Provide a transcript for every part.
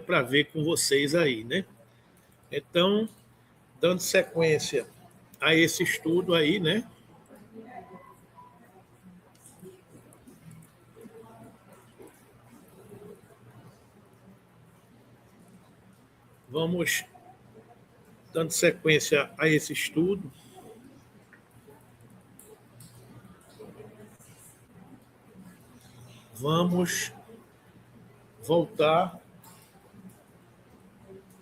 para ver com vocês aí, né? Então, dando sequência a esse estudo aí, né? Vamos dando sequência a esse estudo. Vamos voltar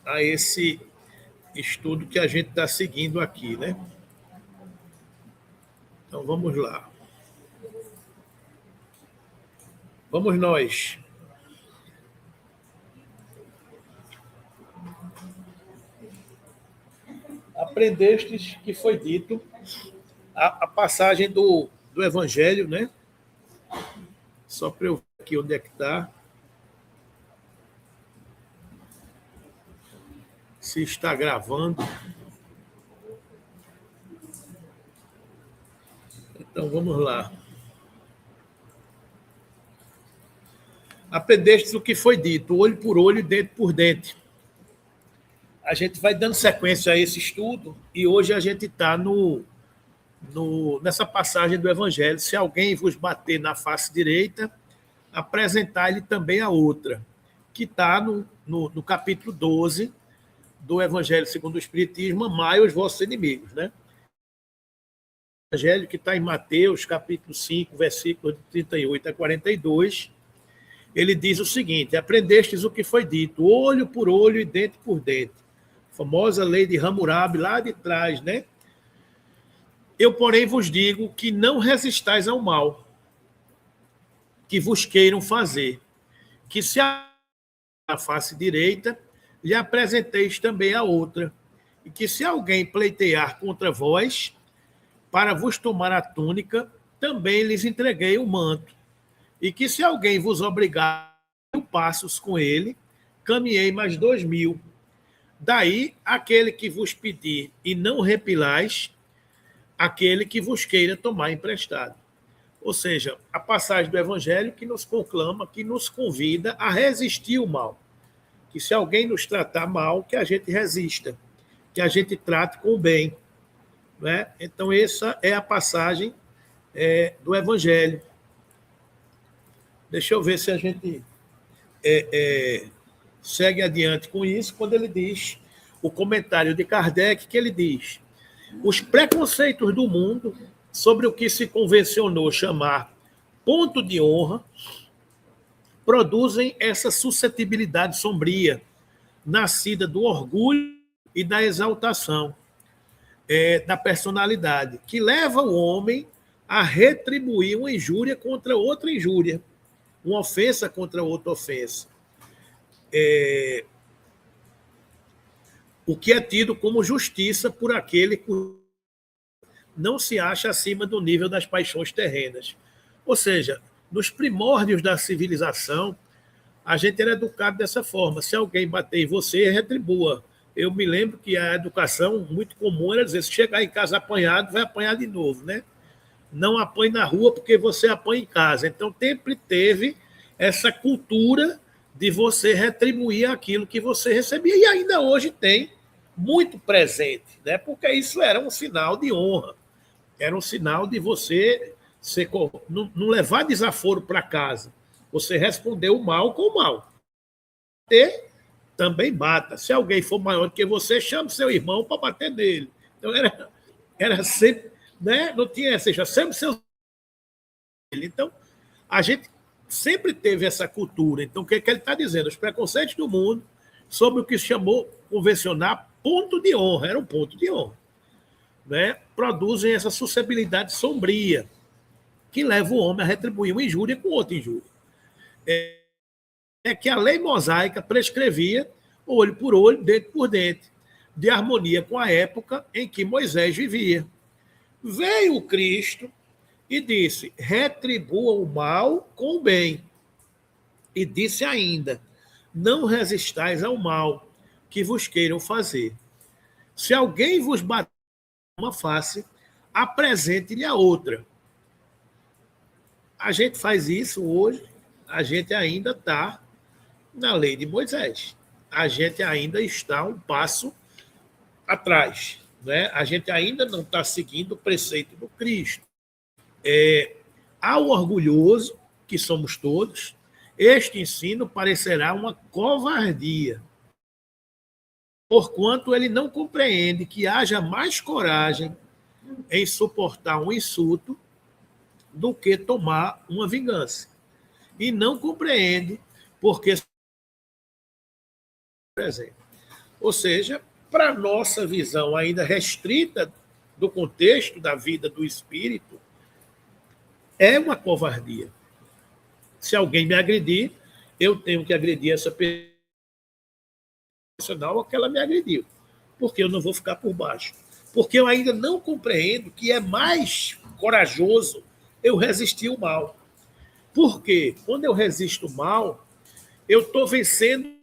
a esse estudo que a gente está seguindo aqui, né? Então, vamos lá. Vamos nós. Aprendestes que foi dito a passagem do Evangelho, né? Só para eu ver aqui onde é que está. Se está gravando. Então, vamos lá. Aprendestes o que foi dito, olho por olho e dente por dente. A gente vai dando sequência a esse estudo e hoje a gente está nessa passagem do Evangelho. Se alguém vos bater na face direita, apresentar-lhe também a outra, que está no capítulo 12 do Evangelho segundo o Espiritismo, amai os vossos inimigos, né? O Evangelho que está em Mateus, capítulo 5, versículos de 38 a 42, ele diz o seguinte: aprendestes o que foi dito, olho por olho e dente por dente. A famosa lei de Hammurabi lá de trás, né? Eu, porém, vos digo que não resistais ao mal que vos queiram fazer, que se a face direita, lhe apresenteis também a outra, e que se alguém pleitear contra vós, para vos tomar a túnica, também lhes entreguei o manto, e que se alguém vos obrigar a 1000 passos com ele, caminhei mais 2000. Daí, aquele que vos pedir e não repilais, aquele que vos queira tomar emprestado. Ou seja, a passagem do Evangelho que nos conclama, que nos convida a resistir o mal. Que se alguém nos tratar mal, que a gente resista, que a gente trate com o bem. Né? Então, essa é a passagem do Evangelho. Deixa eu ver se a gente segue adiante com isso, quando ele diz, o comentário de Kardec, que ele diz: os preconceitos do mundo sobre o que se convencionou chamar ponto de honra produzem essa suscetibilidade sombria, nascida do orgulho e da exaltação da personalidade, que leva o homem a retribuir uma injúria contra outra injúria, uma ofensa contra outra ofensa. O que é tido como justiça por aquele que não se acha acima do nível das paixões terrenas. Ou seja, nos primórdios da civilização, a gente era educado dessa forma. Se alguém bater em você, retribua. Eu me lembro que a educação muito comum era dizer: se chegar em casa apanhado, vai apanhar de novo, né? Não apanhe na rua porque você apanha em casa. Então, sempre teve essa cultura de você retribuir aquilo que você recebia. E ainda hoje tem muito presente, né? Porque isso era um sinal de honra. Era um sinal de você não levar desaforo para casa. Você responder o mal com o mal. E também bata. Se alguém for maior do que você, chame seu irmão para bater nele. Então, era sempre... Né? Não tinha essa, já sempre seus. Então, a gente sempre teve essa cultura. Então, o que ele está dizendo? Os preconceitos do mundo sobre o que se chamou convencionar ponto de honra, era um ponto de honra, né? Produzem essa suscetibilidade sombria que leva o homem a retribuir uma injúria com outra injúria. É que a lei mosaica prescrevia olho por olho, dente por dente, de harmonia com a época em que Moisés vivia. Veio o Cristo e disse: retribua o mal com o bem. E disse ainda: não resistais ao mal que vos queiram fazer. Se alguém vos bater uma face, apresente-lhe a outra. A gente faz isso hoje, a gente ainda está na lei de Moisés. a gente ainda está um passo atrás, né? A gente ainda não está seguindo o preceito do Cristo. Ao orgulhoso, que somos todos, este ensino parecerá uma covardia, porquanto ele não compreende que haja mais coragem em suportar um insulto do que tomar uma vingança. E não compreende porque presente. Ou seja, para nossa visão ainda restrita do contexto da vida do espírito, é uma covardia. Se alguém me agredir, eu tenho que agredir essa pessoa ou que ela me agrediu, porque eu não vou ficar por baixo. Porque eu ainda não compreendo que é mais corajoso eu resistir o mal. Porque quando eu resisto o mal, eu estou vencendo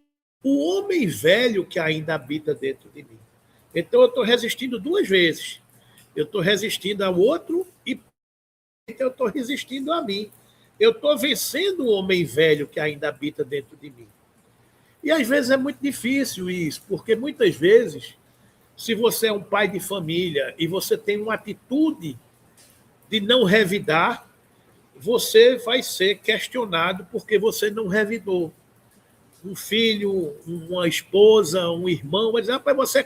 o homem velho que ainda habita dentro de mim. Então eu estou resistindo duas vezes. Eu estou resistindo ao outro e eu estou resistindo a mim. Eu estou vencendo o homem velho que ainda habita dentro de mim. E às vezes é muito difícil isso, porque muitas vezes, se você é um pai de família e você tem uma atitude de não revidar, você vai ser questionado porque você não revidou. Um filho, uma esposa, um irmão vai dizer, rapaz, você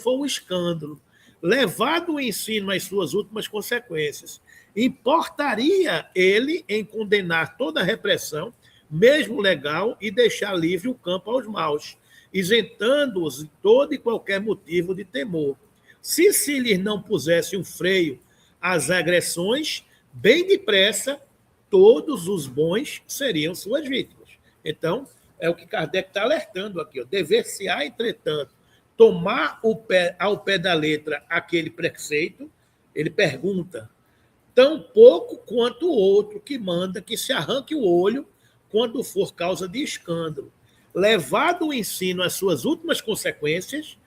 for um escândalo, levado o ensino às suas últimas consequências, importaria ele em condenar toda a repressão, mesmo legal, e deixar livre o campo aos maus. isentando-os de todo e qualquer motivo de temor. Se lhes não pusesse um freio às agressões, bem depressa, todos os bons seriam suas vítimas. Então, é o que Kardec está alertando aqui. Ó. Dever-se-á, entretanto, tomar ao pé da letra aquele preceito. Ele pergunta, tão pouco quanto o outro que manda que se arranque o olho quando for causa de escândalo. Levado o ensino às suas últimas consequências,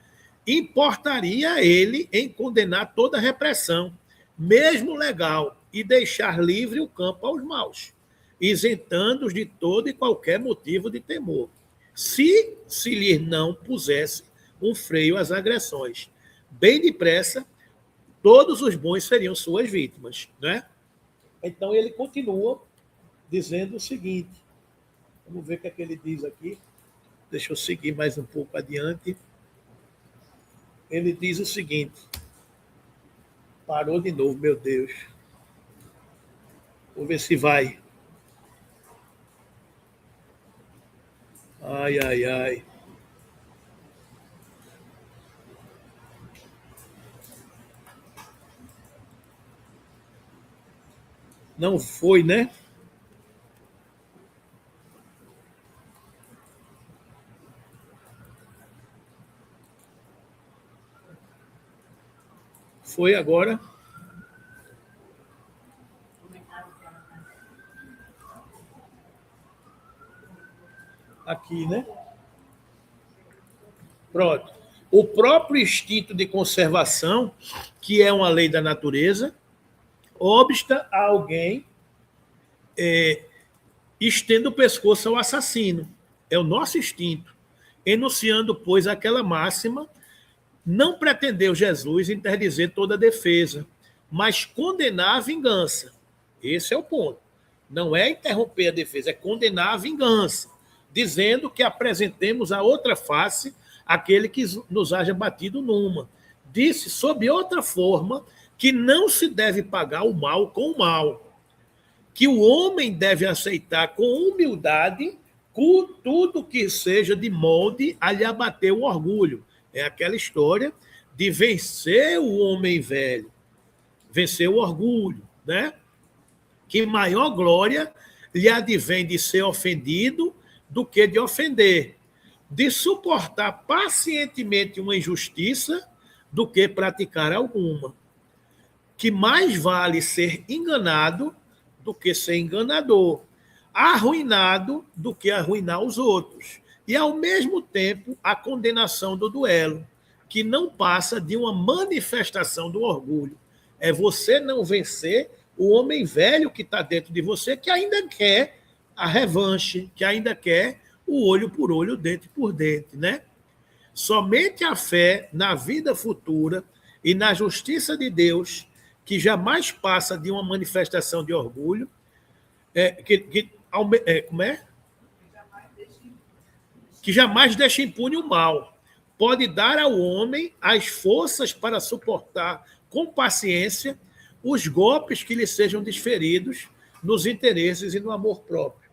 importaria ele em condenar toda repressão, mesmo legal, e deixar livre o campo aos maus, isentando-os de todo e qualquer motivo de temor, se lhes não pusesse um freio às agressões. Bem depressa, todos os bons seriam suas vítimas. Né? Então, ele continua dizendo o seguinte, vamos ver o que é que ele diz aqui, deixa eu seguir mais um pouco adiante. Ele diz o seguinte, parou de novo, meu Deus. Vou ver se vai. Ai, ai, ai. Não foi, né? Foi agora. Aqui, né? Pronto. O próprio instinto de conservação, que é uma lei da natureza, obsta a alguém estenda o pescoço ao assassino. É o nosso instinto. Enunciando, pois, aquela máxima, não pretendeu Jesus interdizer toda a defesa, mas condenar a vingança. Esse é o ponto. Não é interromper a defesa, é condenar a vingança, dizendo que apresentemos a outra face àquele que nos haja batido numa. Disse, sob outra forma, que não se deve pagar o mal com o mal, que o homem deve aceitar com humildade tudo que seja de molde a lhe abater o orgulho. É aquela história de vencer o homem velho, vencer o orgulho, né? Que maior glória lhe advém de ser ofendido do que de ofender, de suportar pacientemente uma injustiça do que praticar alguma, que mais vale ser enganado do que ser enganador, arruinado do que arruinar os outros, e, ao mesmo tempo, a condenação do duelo, que não passa de uma manifestação do orgulho. É você não vencer o homem velho que está dentro de você, que ainda quer a revanche, que ainda quer o olho por olho, dente por dente, né? Somente a fé na vida futura e na justiça de Deus, que jamais passa de uma manifestação de orgulho, como é? Que jamais deixa impune o mal, pode dar ao homem as forças para suportar com paciência os golpes que lhe sejam desferidos nos interesses e no amor próprio.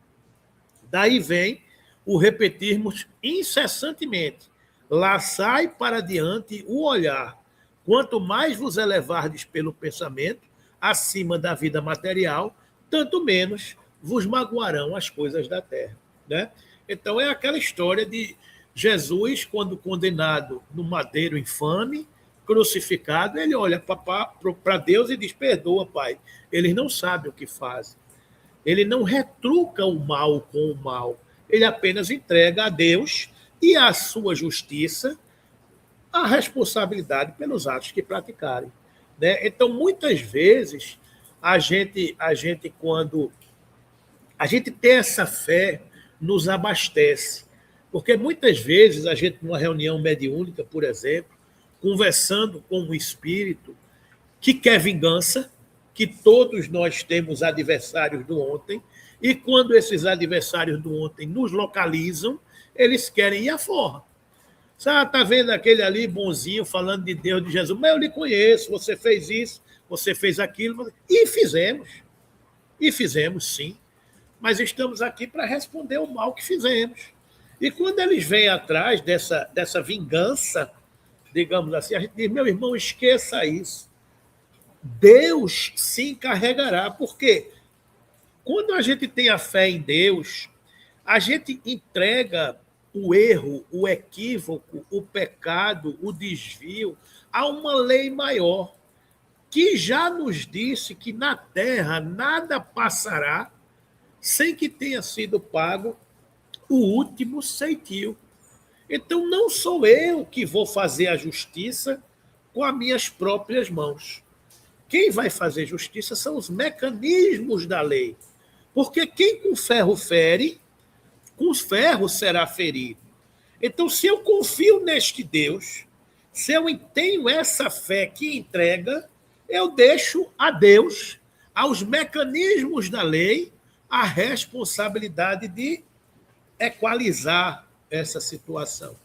Daí vem o repetirmos incessantemente, laçai para diante o olhar, quanto mais vos elevardes pelo pensamento acima da vida material, tanto menos vos magoarão as coisas da terra. Né? Então é aquela história de Jesus, quando condenado no madeiro infame, crucificado, ele olha para Deus e diz, perdoa, Pai, eles não sabem o que fazem. Ele não retruca o mal com o mal, ele apenas entrega a Deus e à sua justiça a responsabilidade pelos atos que praticarem. Né? Então, muitas vezes, a gente, quando a gente tem essa fé, nos abastece. Porque muitas vezes a gente, numa reunião mediúnica, por exemplo, conversando com um espírito que quer vingança, que todos nós temos adversários do ontem, e quando esses adversários do ontem nos localizam, eles querem ir à forra. Você está vendo aquele ali bonzinho falando de Deus, de Jesus, mas eu lhe conheço, você fez isso, você fez aquilo, e fizemos sim, mas estamos aqui para responder o mal que fizemos. E quando eles vêm atrás dessa vingança, digamos assim, a gente diz, meu irmão, esqueça isso. Deus se encarregará, porque quando a gente tem a fé em Deus, a gente entrega o erro, o equívoco, o pecado, o desvio a uma lei maior, que já nos disse que na terra nada passará sem que tenha sido pago o último ceitil. Então não sou eu que vou fazer a justiça com as minhas próprias mãos. Quem vai fazer justiça são os mecanismos da lei. Porque quem com ferro fere, com os ferros será ferido. Então, se eu confio neste Deus, se eu tenho essa fé que entrega, eu deixo a Deus, aos mecanismos da lei, a responsabilidade de equalizar essa situação.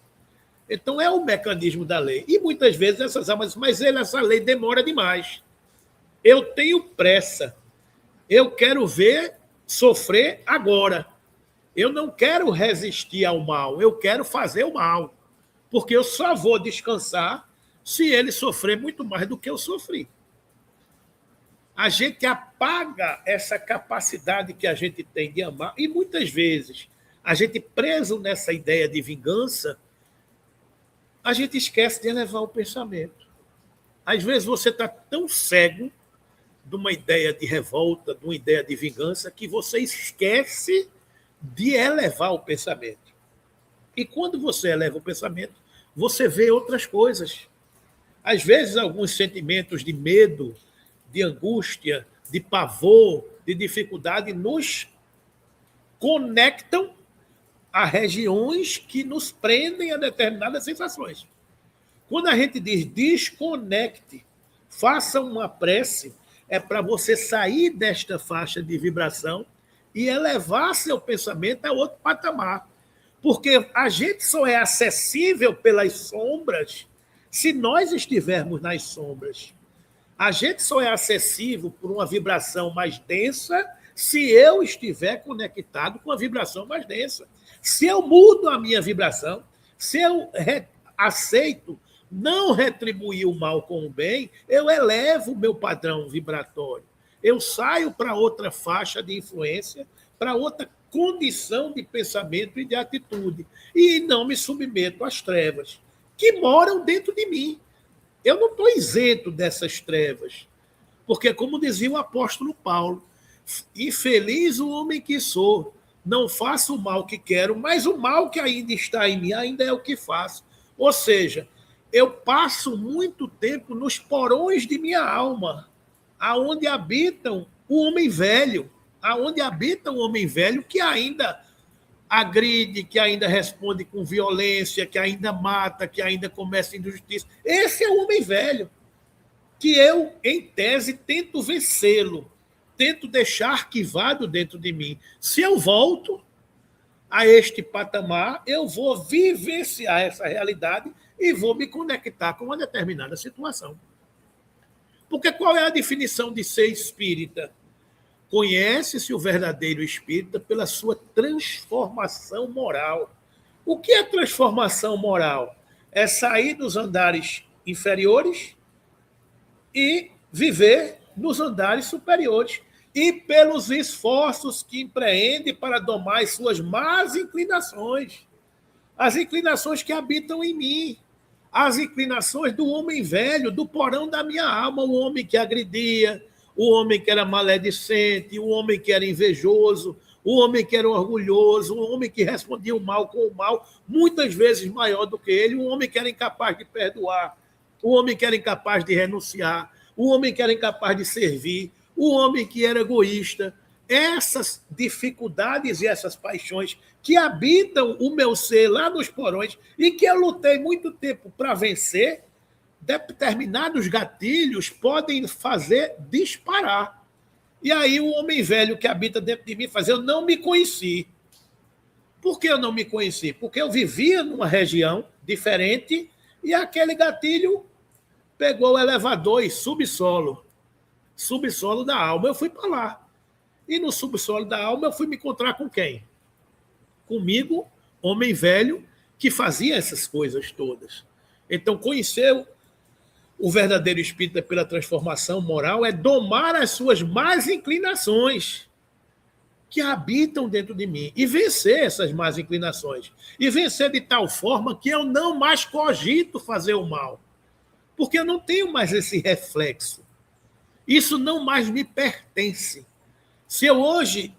Então, é o mecanismo da lei. E muitas vezes essas almas, mas essa lei demora demais. Eu tenho pressa. Eu quero ver sofrer agora. Eu não quero resistir ao mal, eu quero fazer o mal. Porque eu só vou descansar se ele sofrer muito mais do que eu sofri. A gente apaga essa capacidade que a gente tem de amar, e muitas vezes a gente, preso nessa ideia de vingança, a gente esquece de elevar o pensamento. Às vezes você está tão cego de uma ideia de revolta, de uma ideia de vingança, que você esquece de elevar o pensamento. E quando você eleva o pensamento, você vê outras coisas. Às vezes, alguns sentimentos de medo, de angústia, de pavor, de dificuldade, nos conectam a regiões que nos prendem a determinadas sensações. Quando a gente diz desconecte, faça uma prece, é para você sair desta faixa de vibração e elevar seu pensamento a outro patamar. Porque a gente só é acessível pelas sombras se nós estivermos nas sombras. A gente só é acessível por uma vibração mais densa se eu estiver conectado com a vibração mais densa. Se eu mudo a minha vibração, se eu aceito não retribuir o mal com o bem, eu elevo o meu padrão vibratório. Eu saio para outra faixa de influência, para outra condição de pensamento e de atitude. E não me submeto às trevas, que moram dentro de mim. Eu não estou isento dessas trevas. Porque, como dizia o apóstolo Paulo, infeliz o homem que sou, não faço o mal que quero, mas o mal que ainda está em mim ainda é o que faço. Ou seja, eu passo muito tempo nos porões de minha alma, aonde habitam o homem velho, aonde habita o homem velho que ainda agride, que ainda responde com violência, que ainda mata, que ainda comete injustiça. Esse é o homem velho, que eu, em tese, tento vencê-lo, tento deixar arquivado dentro de mim. Se eu volto a este patamar, eu vou vivenciar essa realidade e vou me conectar com uma determinada situação. Porque qual é a definição de ser espírita? Conhece-se o verdadeiro espírita pela sua transformação moral. O que é transformação moral? É sair dos andares inferiores e viver nos andares superiores. E pelos esforços que empreende para domar as suas más inclinações. As inclinações que habitam em mim. As inclinações do homem velho, do porão da minha alma, o homem que agredia, o homem que era maledicente, o homem que era invejoso, o homem que era orgulhoso, o homem que respondia o mal com o mal, muitas vezes maior do que ele, o homem que era incapaz de perdoar, o homem que era incapaz de renunciar, o homem que era incapaz de servir, o homem que era egoísta. Essas dificuldades e essas paixões que habitam o meu ser lá nos porões e que eu lutei muito tempo para vencer, determinados gatilhos podem fazer disparar. E aí o homem velho que habita dentro de mim faz, eu não me conheci. Por que eu não me conheci? Porque eu vivia numa região diferente e aquele gatilho pegou o elevador e subsolo da alma. Eu fui para lá. E no subsolo da alma eu fui me encontrar com quem? Comigo homem velho que fazia essas coisas todas. Então, conhecer o verdadeiro espírita pela transformação moral é domar as suas más inclinações que habitam dentro de mim e vencer essas más inclinações. E vencer de tal forma que eu não mais cogito fazer o mal, porque eu não tenho mais esse reflexo. Isso não mais me pertence. Se eu hoje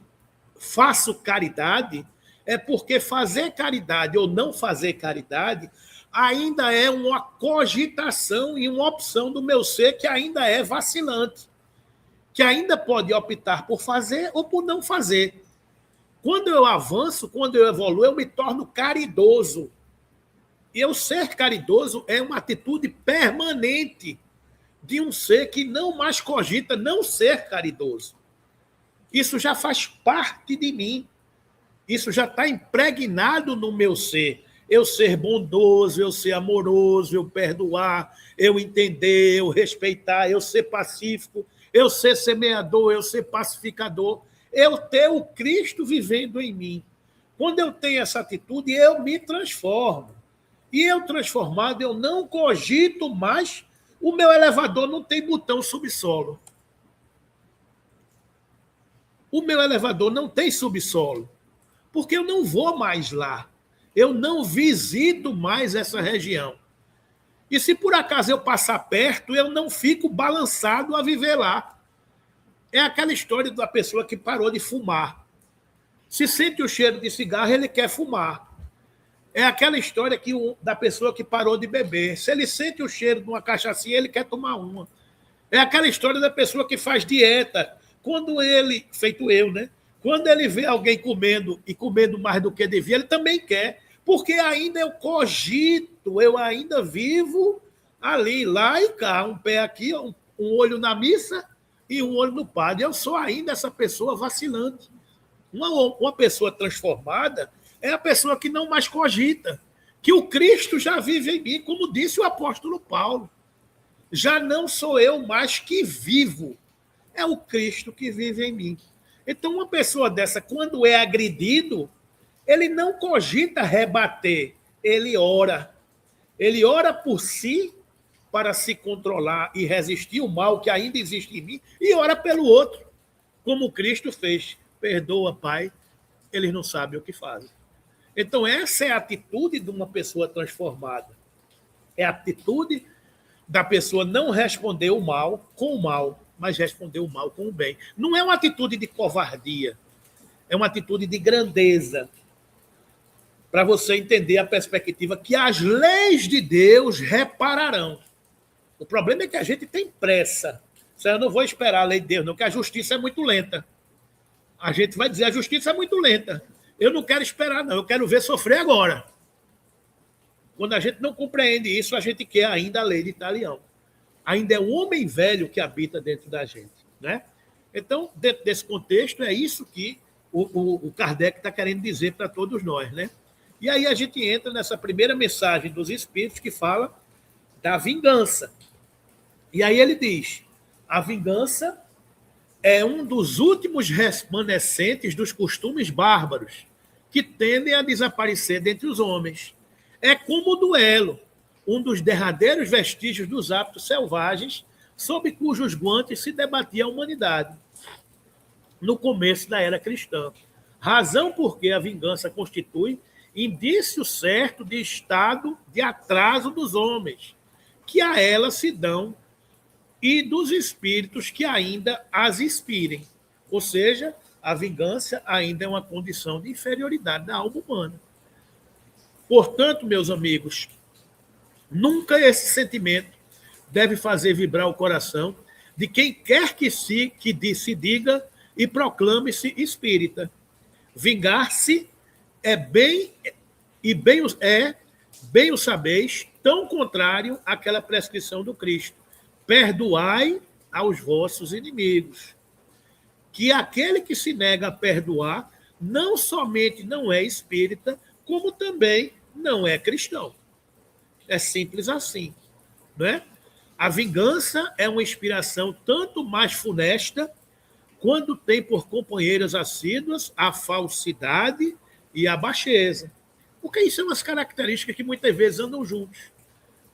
faço caridade, é porque fazer caridade ou não fazer caridade ainda é uma cogitação e uma opção do meu ser que ainda é vacilante, que ainda pode optar por fazer ou por não fazer. Quando eu avanço, quando eu evoluo, eu me torno caridoso. E eu ser caridoso é uma atitude permanente de um ser que não mais cogita não ser caridoso. Isso já faz parte de mim. Isso já está impregnado no meu ser. Eu ser bondoso, eu ser amoroso, eu perdoar, eu entender, eu respeitar, eu ser pacífico, eu ser semeador, eu ser pacificador, eu ter o Cristo vivendo em mim. Quando eu tenho essa atitude, eu me transformo. E eu transformado, eu não cogito mais. O meu elevador não tem botão subsolo. O meu elevador não tem subsolo, porque eu não vou mais lá. Eu não visito mais essa região. E se por acaso eu passar perto, eu não fico balançado a viver lá. É aquela história da pessoa que parou de fumar. Se sente o cheiro de cigarro, ele quer fumar. É aquela história da pessoa que parou de beber. Se ele sente o cheiro de uma cachaçinha, ele quer tomar uma. É aquela história da pessoa que faz dieta. Quando ele, feito eu, né? Quando ele vê alguém comendo e comendo mais do que devia, ele também quer. Porque ainda eu cogito, eu ainda vivo ali, lá e cá. Um pé aqui, um olho na missa e um olho no padre. Eu sou ainda essa pessoa vacilante. Uma pessoa transformada é a pessoa que não mais cogita, que o Cristo já vive em mim, como disse o apóstolo Paulo. Já não sou eu mais que vivo, é o Cristo que vive em mim. Então, uma pessoa dessa, quando é agredido, ele não cogita rebater, ele ora. Ele ora por si para se controlar e resistir o mal que ainda existe em mim e ora pelo outro, como Cristo fez. Perdoa, Pai, eles não sabem o que fazem. Então, essa é a atitude de uma pessoa transformada. É a atitude da pessoa não responder o mal com o mal, mas responder o mal com o bem. Não é uma atitude de covardia, é uma atitude de grandeza. Para você entender a perspectiva que as leis de Deus repararão. O problema é que a gente tem pressa. Eu não vou esperar a lei de Deus, não, porque a justiça é muito lenta. A gente vai dizer, a justiça é muito lenta. Eu não quero esperar, não. Eu quero ver sofrer agora. Quando a gente não compreende isso, a gente quer ainda a lei de Italião. Ainda é o homem velho que habita dentro da gente. Né? Então, dentro desse contexto, é isso que o Kardec está querendo dizer para todos nós. Né? E aí a gente entra nessa primeira mensagem dos Espíritos que fala da vingança. E aí ele diz, a vingança é um dos últimos remanescentes dos costumes bárbaros que tendem a desaparecer dentre os homens. É como o duelo, um dos derradeiros vestígios dos hábitos selvagens sob cujos guantes se debatia a humanidade no começo da era cristã. Razão porque a vingança constitui indício certo de estado de atraso dos homens, que a ela se dão, e dos espíritos que ainda as inspirem. Ou seja, a vingança ainda é uma condição de inferioridade da alma humana. Portanto, meus amigos, nunca esse sentimento deve fazer vibrar o coração de quem quer que se diga e proclame-se espírita. Vingar-se é bem o sabeis, tão contrário àquela prescrição do Cristo. Perdoai aos vossos inimigos. Que aquele que se nega a perdoar não somente não é espírita, como também não é cristão. É simples assim. Não é? A vingança é uma inspiração tanto mais funesta quando tem por companheiras assíduas a falsidade e a baixeza. Porque isso é umas características que muitas vezes andam juntos.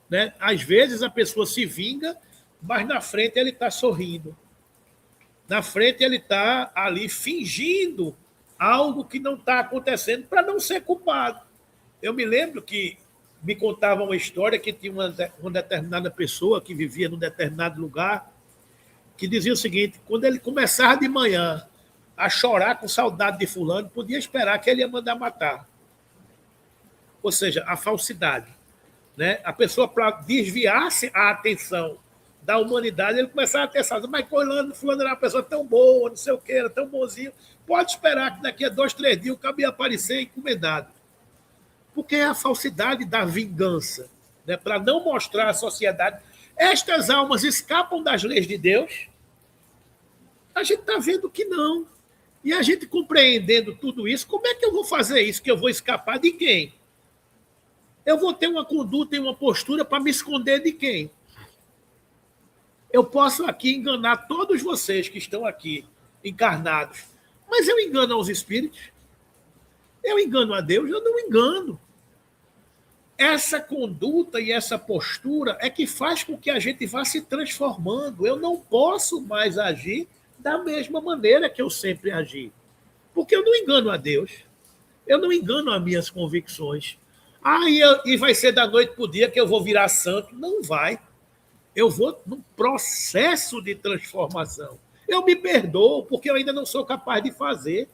Né? Às vezes a pessoa se vinga, mas na frente ele está sorrindo. Na frente ele está ali fingindo algo que não está acontecendo para não ser culpado. Eu me lembro que me contava uma história que tinha uma determinada pessoa que vivia num determinado lugar que dizia o seguinte: quando ele começava de manhã a chorar com saudade de fulano, podia esperar que ele ia mandar matar. Ou seja, a falsidade. Né? A pessoa, para desviar-se a atenção da humanidade, ele começava a ter essa... Mas fulano era uma pessoa tão boa, não sei o que, era tão bonzinho. Pode esperar que daqui a 2, 3 dias o cabo ia aparecer encomendado. Porque é a falsidade da vingança. Né? Para não mostrar à sociedade. Estas almas escapam das leis de Deus. A gente está vendo que não. E a gente compreendendo tudo isso, como é que eu vou fazer isso? Que eu vou escapar de quem? Eu vou ter uma conduta e uma postura para me esconder de quem? Eu posso aqui enganar todos vocês que estão aqui encarnados, mas eu engano aos espíritos? Eu engano a Deus? Eu não engano. Essa conduta e essa postura é que faz com que a gente vá se transformando. Eu não posso mais agir da mesma maneira que eu sempre agi. Porque eu não engano a Deus. Eu não engano as minhas convicções. E vai ser da noite para o dia que eu vou virar santo. Não vai. Eu vou num processo de transformação. Eu me perdoo porque eu ainda não sou capaz de fazer.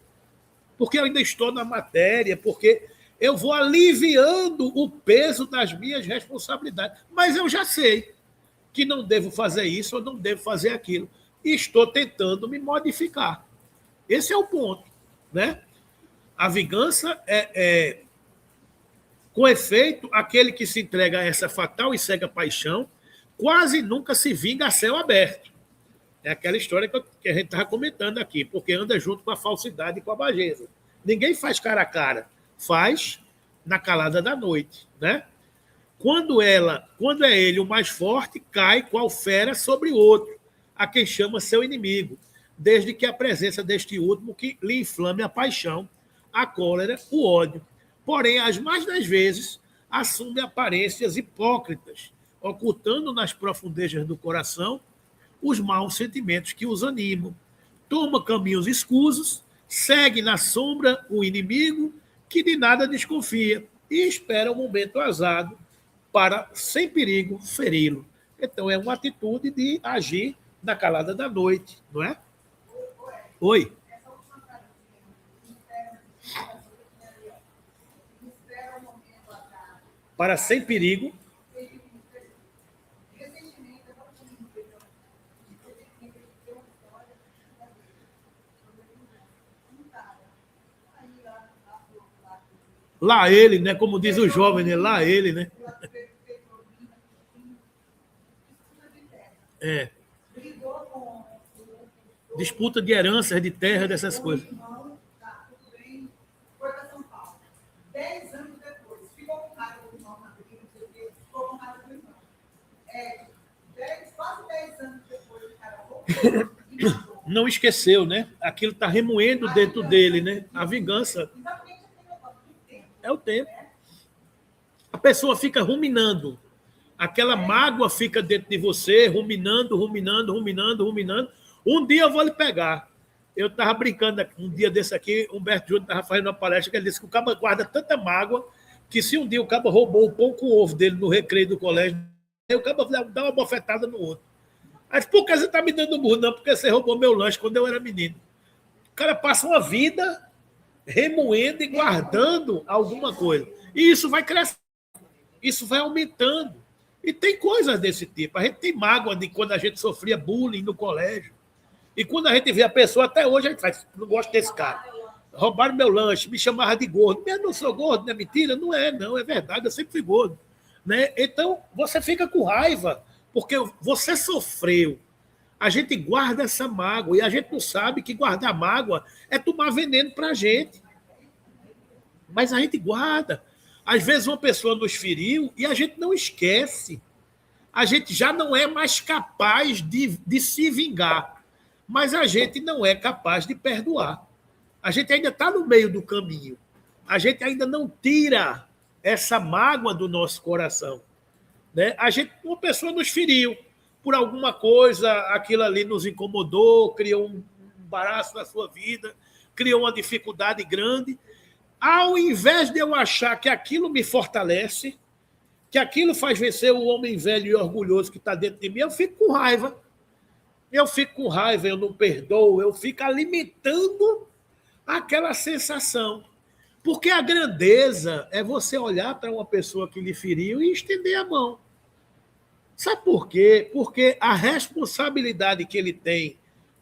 Porque eu ainda estou na matéria, porque eu vou aliviando o peso das minhas responsabilidades. Mas eu já sei que não devo fazer isso ou não devo fazer aquilo. E estou tentando me modificar. Esse é o ponto. Né? A vingança com efeito, aquele que se entrega a essa fatal e cega paixão quase nunca se vinga a céu aberto. É aquela história que a gente estava comentando aqui, porque anda junto com a falsidade e com a bageza. Ninguém faz cara a cara, faz na calada da noite. Né? Quando é ele o mais forte, cai qual fera sobre o outro, a quem chama seu inimigo, desde que a presença deste último que lhe inflame a paixão, a cólera, o ódio. Porém, as mais das vezes, assume aparências hipócritas, ocultando nas profundezas do coração os maus sentimentos que os animam. Toma caminhos escusos, segue na sombra o inimigo que de nada desconfia e espera o momento azado para, sem perigo, feri-lo. Então, é uma atitude de agir na calada da noite, não é? Oi. Para sem perigo. Lá ele, né? Como diz o jovem, né? Lá ele, né? É. Disputa de heranças, de terra, dessas coisas. Não esqueceu, né? Aquilo está remoendo dentro dele, né? A vingança. É o tempo. A pessoa fica ruminando. Aquela mágoa fica dentro de você, ruminando. Um dia eu vou lhe pegar. Eu estava brincando um dia desse aqui, Humberto Júnior estava fazendo uma palestra que ele disse que o cabo guarda tanta mágoa que se um dia o cabo roubou o pão com ovo dele no recreio do colégio, aí o cabo dá uma bofetada no outro. Aí disse, por que você está me dando burro? Não, porque você roubou meu lanche quando eu era menino. O cara passa uma vida remoendo e guardando alguma coisa. E isso vai crescendo, isso vai aumentando. E tem coisas desse tipo. A gente tem mágoa de quando a gente sofria bullying no colégio. E quando a gente vê a pessoa, até hoje, a gente faz, não gosto desse cara. Roubaram meu lanche, me chamavam de gordo. Eu não sou gordo, não é mentira? Não, é verdade, eu sempre fui gordo. Né? Então, você fica com raiva, porque você sofreu. A gente guarda essa mágoa, e a gente não sabe que guardar mágoa é tomar veneno para a gente. Mas a gente guarda. Às vezes uma pessoa nos feriu e a gente não esquece. A gente já não é mais capaz de se vingar, mas a gente não é capaz de perdoar. A gente ainda está no meio do caminho. A gente ainda não tira essa mágoa do nosso coração. Né? Uma pessoa nos feriu por alguma coisa, aquilo ali nos incomodou, criou um embaraço na sua vida, criou uma dificuldade grande. Ao invés de eu achar que aquilo me fortalece, que aquilo faz vencer o homem velho e orgulhoso que está dentro de mim, eu fico com raiva. Eu não perdoo, eu fico alimentando aquela sensação. Porque a grandeza é você olhar para uma pessoa que lhe feriu e estender a mão. Sabe por quê? Porque a responsabilidade que ele tem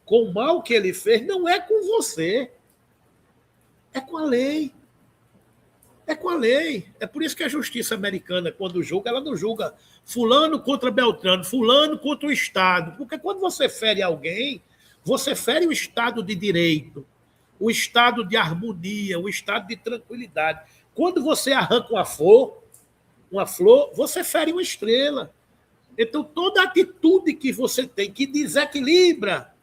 com o mal que ele fez não é com você, é com a lei. É com a lei. É por isso que a justiça americana, quando julga, ela não julga fulano contra Beltrano, fulano contra o Estado. Porque quando você fere alguém, você fere o Estado de direito, o estado de harmonia, o estado de tranquilidade. Quando você arranca uma flor, você fere uma estrela. Então, toda atitude que você tem que desequilibra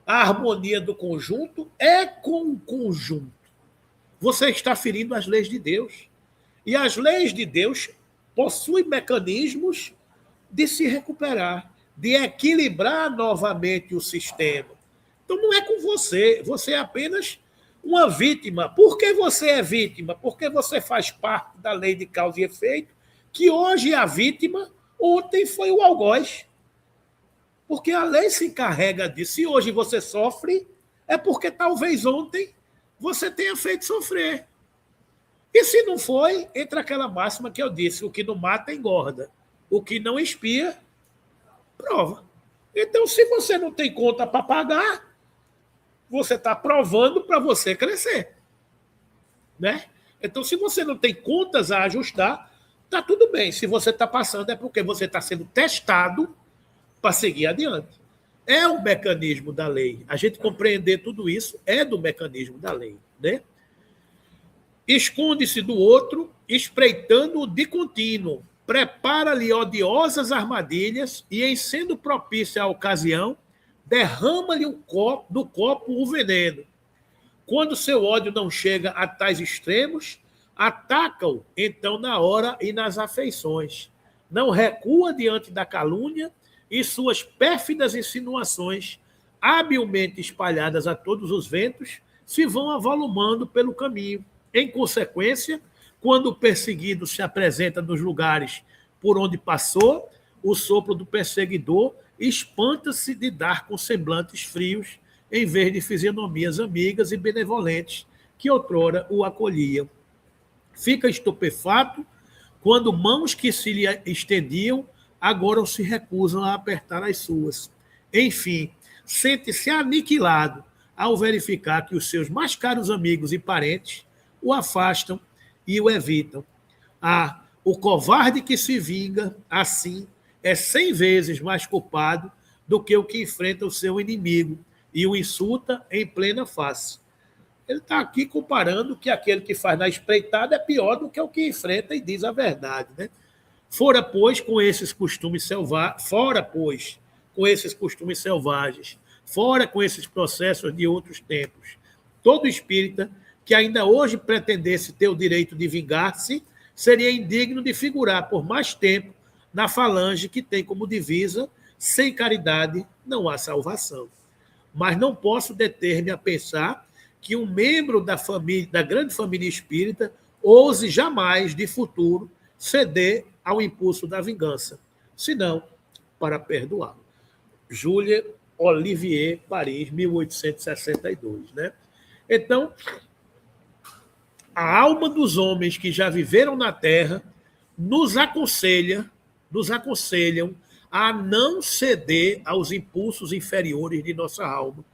a harmonia do conjunto é com o conjunto. Você está ferindo as leis de Deus. E as leis de Deus possuem mecanismos de se recuperar, de equilibrar novamente o sistema. Então, não é com você. Você é apenas uma vítima. Por que você é vítima? Porque você faz parte da lei de causa e efeito, que hoje é a vítima, ontem foi o algoz. Porque a lei se encarrega disso. Se hoje você sofre, é porque talvez ontem você tenha feito sofrer. E se não foi, entra aquela máxima que eu disse, o que não mata engorda. O que não espia, prova. Então, se você não tem conta para pagar, você está provando para você crescer. Né? Então, se você não tem contas a ajustar, está tudo bem. Se você está passando, é porque você está sendo testado para seguir adiante. É um mecanismo da lei. A gente compreender tudo isso é do mecanismo da lei. Né? Esconde-se do outro, espreitando-o de contínuo. Prepara-lhe odiosas armadilhas e, em sendo propícia a ocasião, derrama-lhe do copo o veneno. Quando seu ódio não chega a tais extremos, ataca-o, então, na hora e nas afeições. Não recua diante da calúnia e suas pérfidas insinuações, habilmente espalhadas a todos os ventos, se vão avolumando pelo caminho. Em consequência, quando o perseguido se apresenta nos lugares por onde passou, o sopro do perseguidor espanta-se de dar com semblantes frios, em vez de fisionomias amigas e benevolentes que outrora o acolhiam. Fica estupefato quando mãos que se lhe estendiam agora se recusam a apertar as suas. Enfim, sente-se aniquilado ao verificar que os seus mais caros amigos e parentes o afastam e o evitam. O covarde que se vinga, assim, é 100 vezes mais culpado do que o que enfrenta o seu inimigo e o insulta em plena face. Ele está aqui comparando que aquele que faz na espreitada é pior do que o que enfrenta e diz a verdade. Né? Fora, pois, com esses costumes selvagens, fora com esses processos de outros tempos. Todo espírita que ainda hoje pretendesse ter o direito de vingar-se seria indigno de figurar por mais tempo na falange que tem como divisa: sem caridade não há salvação. Mas não posso deter-me a pensar que um membro da grande família espírita ouse jamais, de futuro, ceder ao impulso da vingança, senão para perdoar. Júlia Olivier, Paris, 1862. Né? Então, a alma dos homens que já viveram na Terra nos aconselham a não ceder aos impulsos inferiores de nossa alma,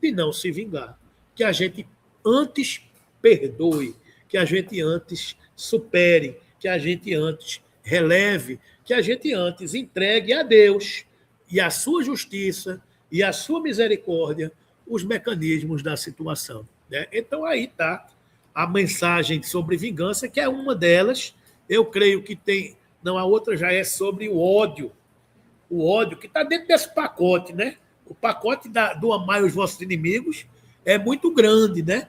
de não se vingar. Que a gente antes perdoe, que a gente antes supere, que a gente antes releve, que a gente antes entregue a Deus e a sua justiça e a sua misericórdia os mecanismos da situação. Né? Então, aí está a mensagem sobre vingança, que é uma delas. Eu creio que tem... Não, a outra já é sobre o ódio. O ódio que está dentro desse pacote, né? O pacote do amar os vossos inimigos é muito grande, né?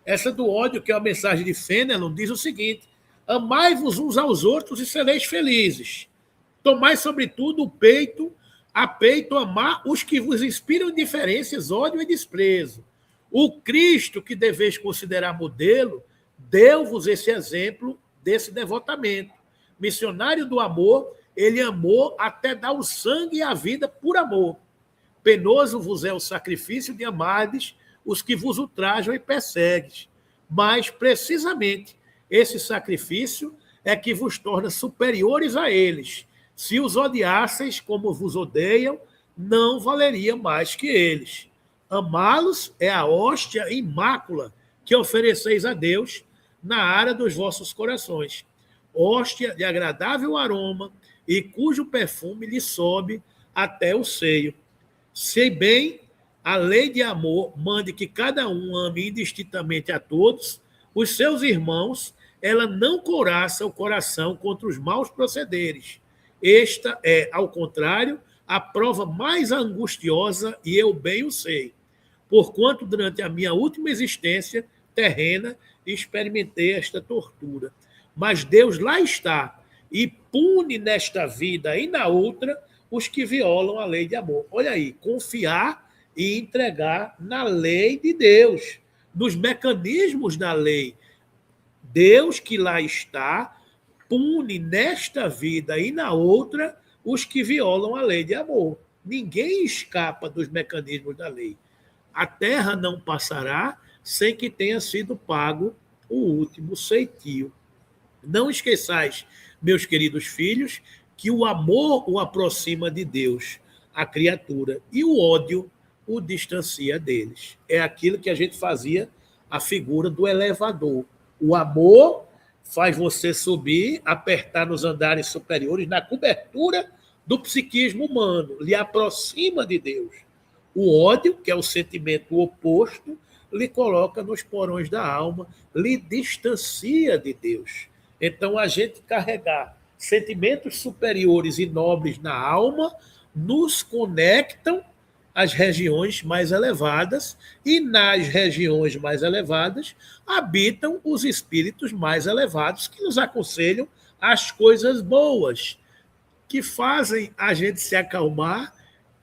Essa do ódio, que é a mensagem de Fenelon, diz o seguinte: amai-vos uns aos outros e sereis felizes. Tomai, sobretudo, a peito amar os que vos inspiram diferenças, ódio e desprezo. O Cristo, que deveis considerar modelo, deu-vos esse exemplo desse devotamento. Missionário do amor, ele amou até dar o sangue e a vida por amor. Penoso vos é o sacrifício de amardes os que vos ultrajam e perseguem. Mas, precisamente, esse sacrifício é que vos torna superiores a eles. Se os odiasseis como vos odeiam, não valeria mais que eles. Amá-los é a hóstia imácula que ofereceis a Deus na área dos vossos corações. Hóstia de agradável aroma e cujo perfume lhe sobe até o seio. Se bem a lei de amor mande que cada um ame indistintamente a todos, os seus irmãos, ela não couraça o coração contra os maus procederes. Esta é, ao contrário, a prova mais angustiosa, e eu bem o sei, porquanto durante a minha última existência terrena experimentei esta tortura. Mas Deus lá está e pune nesta vida e na outra os que violam a lei de amor. Olha aí, confiar e entregar na lei de Deus, nos mecanismos da lei. Deus que lá está pune nesta vida e na outra os que violam a lei de amor. Ninguém escapa dos mecanismos da lei. A terra não passará sem que tenha sido pago o último ceitio. Não esqueçais, meus queridos filhos, que o amor o aproxima de Deus, a criatura, e o ódio o distancia deles. É aquilo que a gente fazia a figura do elevador. O amor faz você subir, apertar nos andares superiores, na cobertura do psiquismo humano, lhe aproxima de Deus. O ódio, que é o sentimento oposto, lhe coloca nos porões da alma, lhe distancia de Deus. Então, a gente carregar sentimentos superiores e nobres na alma nos conectam às regiões mais elevadas, e nas regiões mais elevadas habitam os espíritos mais elevados que nos aconselham as coisas boas, que fazem a gente se acalmar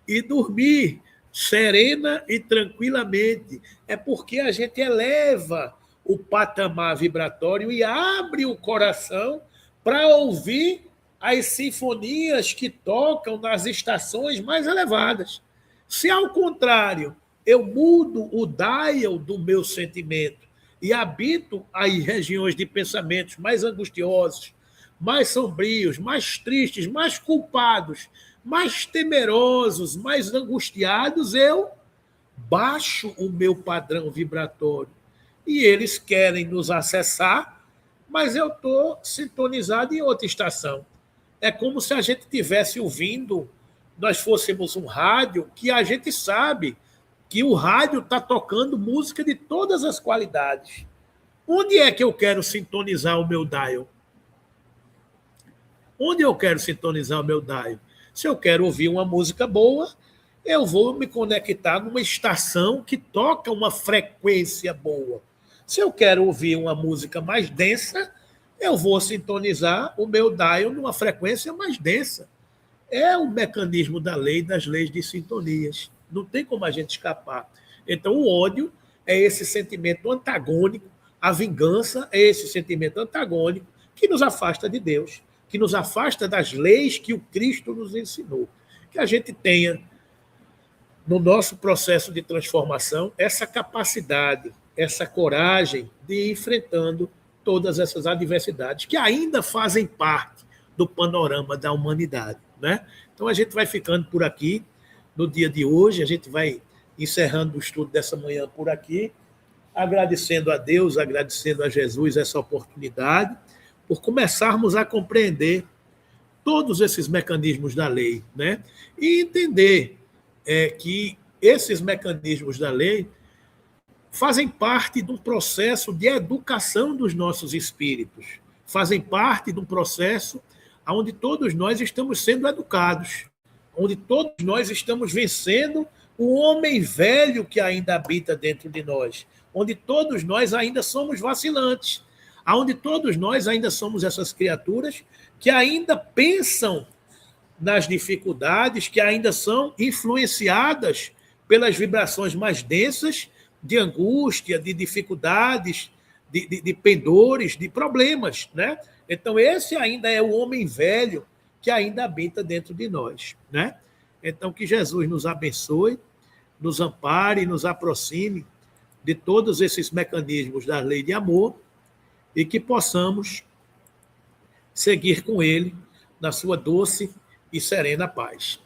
e dormir serena e tranquilamente. É porque a gente eleva o patamar vibratório e abre o coração para ouvir as sinfonias que tocam nas estações mais elevadas. Se, ao contrário, eu mudo o dial do meu sentimento e habito as regiões de pensamentos mais angustiosos, mais sombrios, mais tristes, mais culpados, mais temerosos, mais angustiados, eu baixo o meu padrão vibratório. E eles querem nos acessar, mas eu estou sintonizado em outra estação. É como se a gente estivesse ouvindo, nós fôssemos um rádio, que a gente sabe que o rádio está tocando música de todas as qualidades. Onde é que eu quero sintonizar o meu dial? Onde eu quero sintonizar o meu dial? Se eu quero ouvir uma música boa, eu vou me conectar numa estação que toca uma frequência boa. Se eu quero ouvir uma música mais densa, eu vou sintonizar o meu dial numa frequência mais densa. É o mecanismo da lei, das leis de sintonias. Não tem como a gente escapar. Então, o ódio é esse sentimento antagônico, a vingança é esse sentimento antagônico que nos afasta de Deus, que nos afasta das leis que o Cristo nos ensinou. Que a gente tenha, no nosso processo de transformação, essa capacidade, essa coragem de ir enfrentando todas essas adversidades que ainda fazem parte do panorama da humanidade, né? Então, a gente vai ficando por aqui no dia de hoje, a gente vai encerrando o estudo dessa manhã por aqui, agradecendo a Deus, agradecendo a Jesus essa oportunidade, por começarmos a compreender todos esses mecanismos da lei, né? E entender que esses mecanismos da lei fazem parte de um processo de educação dos nossos espíritos, fazem parte de um processo onde todos nós estamos sendo educados, onde todos nós estamos vencendo o homem velho que ainda habita dentro de nós, onde todos nós ainda somos vacilantes, onde todos nós ainda somos essas criaturas que ainda pensam nas dificuldades, que ainda são influenciadas pelas vibrações mais densas de angústia, de dificuldades, de pendores, de problemas, né? Então, esse ainda é o homem velho que ainda habita dentro de nós, né? Então, que Jesus nos abençoe, nos ampare e nos aproxime de todos esses mecanismos da lei de amor e que possamos seguir com ele na sua doce e serena paz.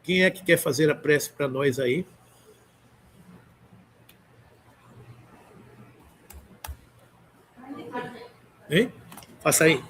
Quem é que quer fazer a prece para nós aí? Hein? Faça aí.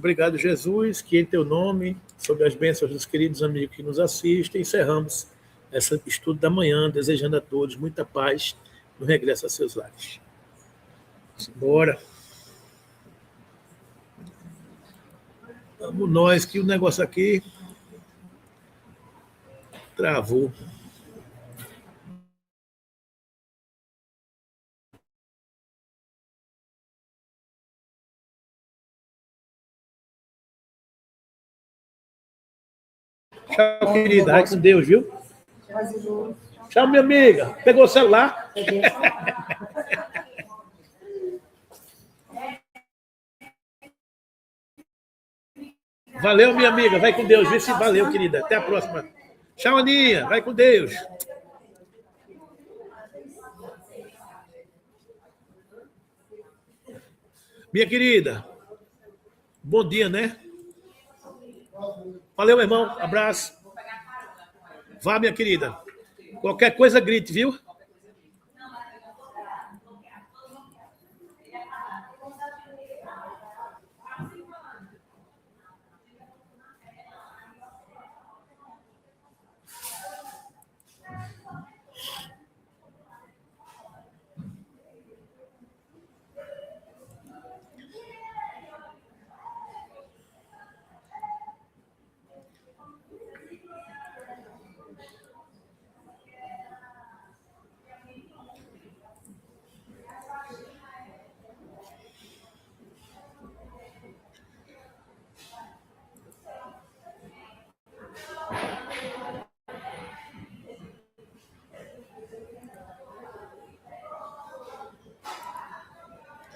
Obrigado, Jesus, que em teu nome, sob as bênçãos dos queridos amigos que nos assistem, encerramos esse estudo da manhã, desejando a todos muita paz no regresso a seus lares. Bora. Vamos nós, que o negócio aqui travou. Tchau, querida. Vai com Deus, viu? Tchau, minha amiga. Pegou o celular? Valeu, minha amiga. Vai com Deus. Vê se valeu, querida. Até a próxima. Tchau, Aninha. Vai com Deus. Minha querida. Bom dia, né? Valeu, irmão. Abraço. Vá, minha querida. Qualquer coisa, grite, viu?